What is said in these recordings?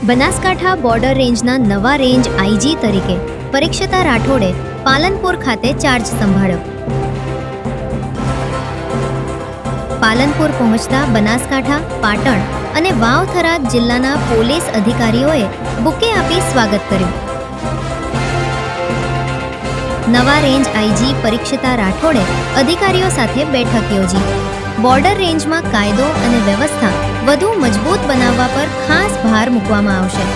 Banaskantha border રેન્જના નવા range IG તરીકે પરીક્ષિતા રાઠોડે પાલનપુર ખાતે ચાર્જ સંભાળ્યો. પાલનપુર પહોંચતા બનાસકાંઠા, પાટણ અને વાવ-થરાદ જિલ્લાના પોલીસ અધિકારીઓએ બુકે આપી સ્વાગત કર્યું. નવા રેન્જ આઈજી પરીક્ષિતા રાઠોડે અધિકારીઓ સાથે બેઠક યોજી. બોર્ડર રેન્જમાં કાયદો અને વ્યવસ્થા વધુ મજબૂત બનાવવા પર ખાસ ભાર મૂકવામાં આવશે.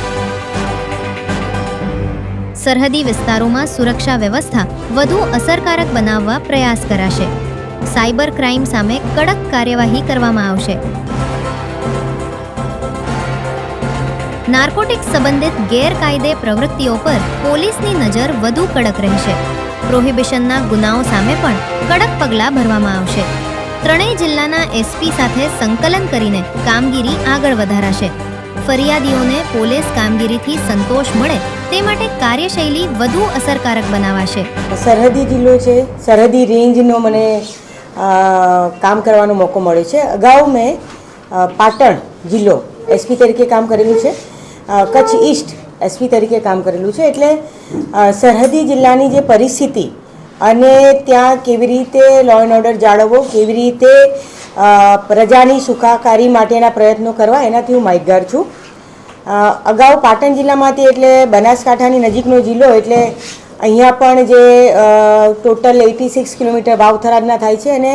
સરહદી વિસ્તારોમાં સુરક્ષા વ્યવસ્થા વધુ અસરકારક બનાવવા પ્રયાસ કરાશે. સાયબર ક્રાઇમ સામે કડક કાર્યવાહી કરવામાં આવશે. નાર્કોટિક્સ સંબંધિત ગેરકાયદે પ્રવૃત્તિઓ પર પોલીસની નજર વધુ કડક રહેશે. પ્રોહિબિશનના ગુનાઓ સામે પણ કડક પગલાં ભરવામાં આવશે. ત્રણેય જિલ્લાના એસપી સાથે સંકલન કરીને કામગીરી આગળ વધારાશે. ફરિયાદીઓને પોલીસ કામગીરીથી સંતોષ મળે તે માટે કાર્યશૈલી વધુ અસરકારક બનાવાશે. સરહદી જિલ્લો છે, સરહદી રેન્જનો મને કામ કરવાનો મોકો મળ્યો છે. અગાઉ મેં પાટણ જિલ્લો એસપી તરીકે કામ કરેલું છે, કચ્છ ઈસ્ટ એસપી તરીકે કામ કરેલું છે. એટલે સરહદી જિલ્લાની જે પરિસ્થિતિ અને ત્યાં કેવી રીતે લો એન્ડ ઓર્ડર જાળવવો, કેવી રીતે પ્રજાની સુખાકારી માટેના પ્રયત્નો કરવા, એનાથી હું માહિતગાર છું. અગાઉ પાટણ જિલ્લામાંથી એટલે બનાસકાંઠાની નજીકનો જિલ્લો એટલે અહીંયા પણ જે ટોટલ 86 કિલોમીટર વાવ-થરાદના થાય છે અને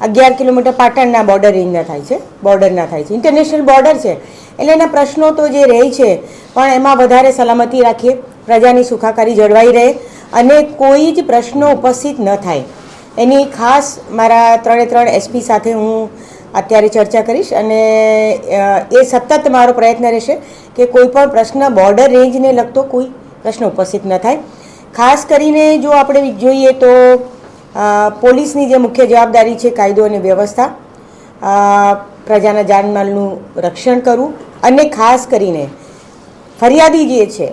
11 કિલોમીટર પાટણના બોર્ડર રેન્જના થાય છે, બોર્ડરના થાય છે. ઇન્ટરનેશનલ બોર્ડર છે એટલે એના પ્રશ્નો તો જે રહે છે, પણ એમાં વધારે સલામતી રાખીએ, પ્રજાની સુખાકારી જળવાઈ રહે અને કોઈ જ પ્રશ્નો ઉપસ્થિત ન થાય એની ખાસ મારા 3 એસપી સાથે હું અત્યારે ચર્ચા કરીશ. અને એ સતત મારો પ્રયત્ન રહેશે કે કોઈ પણ પ્રશ્ન બોર્ડર રેન્જને લગતો કોઈ પ્રશ્ન ઉપસ્થિત ન થાય. ખાસ કરીને જો આપણે જોઈએ તો પોલીસની જે મુખ્ય જવાબદારી છે કાયદો અને વ્યવસ્થા, પ્રજાના જાનમાલનું રક્ષણ કરવું અને ખાસ કરીને ફરિયાદી જે છે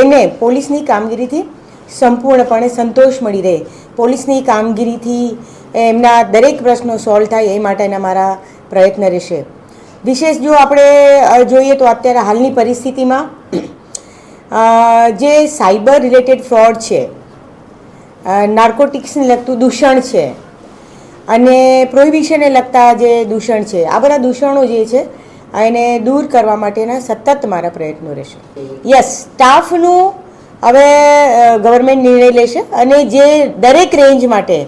એને પોલીસની કામગીરીથી સંપૂર્ણપણે સંતોષ મળી રહે, પોલીસની કામગીરીથી એમના દરેક પ્રશ્નો સોલ્વ થાય એ માટેના મારા પ્રયત્ન રહેશે. વિશેષ જો આપણે જોઈએ તો અત્યારે હાલની પરિસ્થિતિમાં જે સાયબર રિલેટેડ ફ્રોડ છે, નાર્કોટિક્સને લગતું દૂષણ છે અને પ્રોહિબિશનને લગતા જે દૂષણ છે, આ બધા દૂષણો જે છે એને દૂર કરવા માટેના સતત મારા પ્રયત્નો રહેશે. યસ, સ્ટાફનું હવે ગવર્મેન્ટ નિર્ણય લેશે અને જે દરેક રેન્જ માટે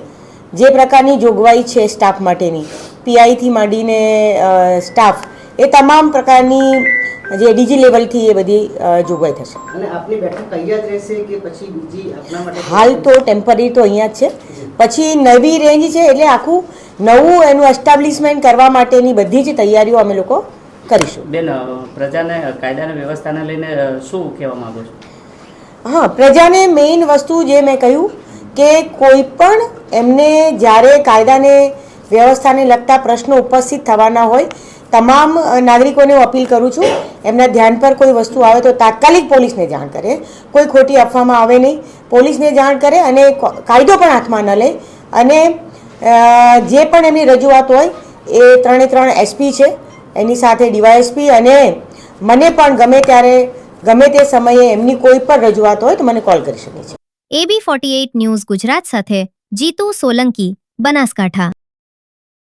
જે પ્રકારની જોગવાઈ છે સ્ટાફ માટેની, પીઆઈથી માંડીને સ્ટાફ, એ તમામ પ્રકારની જે ડીજી લેવલથી એ બધી જોગવાઈ થશે. અને આપની બેઠક અહીંયા જ રહેશે કે પછી બીજી આપના માટે? હાલ તો ટેમ્પરરી તો અહીંયા જ છે, પછી નવી રેન્જ છે એટલે આખું નવું એનું એસ્ટાબ્લિશમેન્ટ કરવા માટેની બધી જ તૈયારીઓ અમે લોકો કરીશું. બેન, પ્રજાને કાયદા અને વ્યવસ્થાને લઈને શું કહેવા માંગો છો? હા, પ્રજાને મેઇન વસ્તુ જે મેં કહ્યું કે કોઈ પણ એમને જ્યારે કાયદાને વ્યવસ્થાને લગતા પ્રશ્નો ઉપસ્થિત થવાના હોય, તમામ નાગરિકોને હું અપીલ કરું છું એમના ધ્યાન પર કોઈ વસ્તુ આવે તો તાત્કાલિક પોલીસને જાણ કરે, કોઈ ખોટી અફવામાં આવે નહીં, પોલીસને જાણ કરે અને કાયદો પણ હાથમાં ન લે. અને જે પણ એમની રજૂઆત હોય એ 3 એસપી છે, એની સાથે ડીવાયએસપી, અને મને પણ ગમે ત્યારે ગમે તે સમયે એમની કોઈ પણ રજૂઆત હોય તો મને કોલ કરી શકે છે. AB48 ન્યૂઝ ગુજરાત સાથે જીતુ સોલંકી, બનાસકાંઠા.